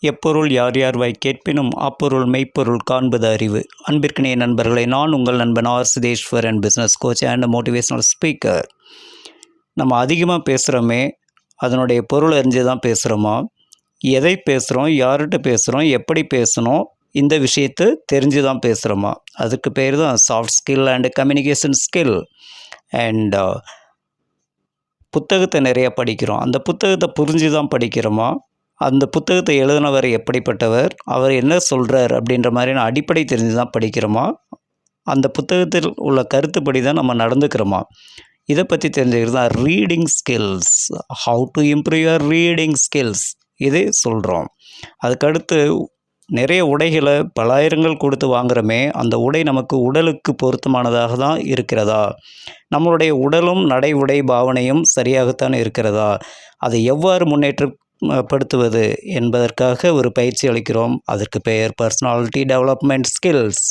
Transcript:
எப்பொருள் யார் யார் வாய் கேட்பினும் அப்பொருள் மெய்ப்பொருள் காண்பது அறிவு. அன்பிற்கினிய நண்பர்களே, நான் உங்கள் நண்பன் R Sudeshwaran, business coach and motivational speaker. நம்ம அதிகமாக பேசுகிறோமே, அதனுடைய பொருள் அறிஞ்சு தான் பேசுகிறோமா? எதை பேசுகிறோம், யார்கிட்ட பேசுகிறோம், எப்படி பேசணும், இந்த விஷயத்தை தெரிஞ்சு தான் பேசுகிறோமா? அதுக்கு பேர் தான் soft skill and communication skill. And புத்தகத்தை நிறைய படிக்கிறோம். அந்த புத்தகத்தை புரிஞ்சு தான் படிக்கிறோமா? அந்த புத்தகத்தை எழுதினவர் எப்படிப்பட்டவர், அவர் என்ன சொல்கிறார் அப்படின்ற மாதிரியான அடிப்படை தெரிஞ்சு தான் படிக்கிறோமா? அந்த புத்தகத்தில் உள்ள கருத்துப்படி தான் நம்ம நடந்துக்கிறோமா? இதை பற்றி தெரிஞ்சுக்கிறது தான் reading skills. How to improve your reading skills, இதே சொல்கிறோம். அதுக்கடுத்து நிறைய உடைகளை பலாயிரங்கள் கொடுத்து வாங்குகிறோமே, அந்த உடை நமக்கு உடலுக்கு பொருத்தமானதாக தான் இருக்கிறதா? நம்மளுடைய உடலும் நடை உடை பாவனையும் சரியாகத்தான் இருக்கிறதா? அதை எவ்வாறு முன்னேற்றப்படுத்துவது என்பதற்காக ஒரு பயிற்சி அளிக்கிறோம். அதற்கு பெயர் பர்சனாலிட்டி டெவலப்மெண்ட் ஸ்கில்ஸ்.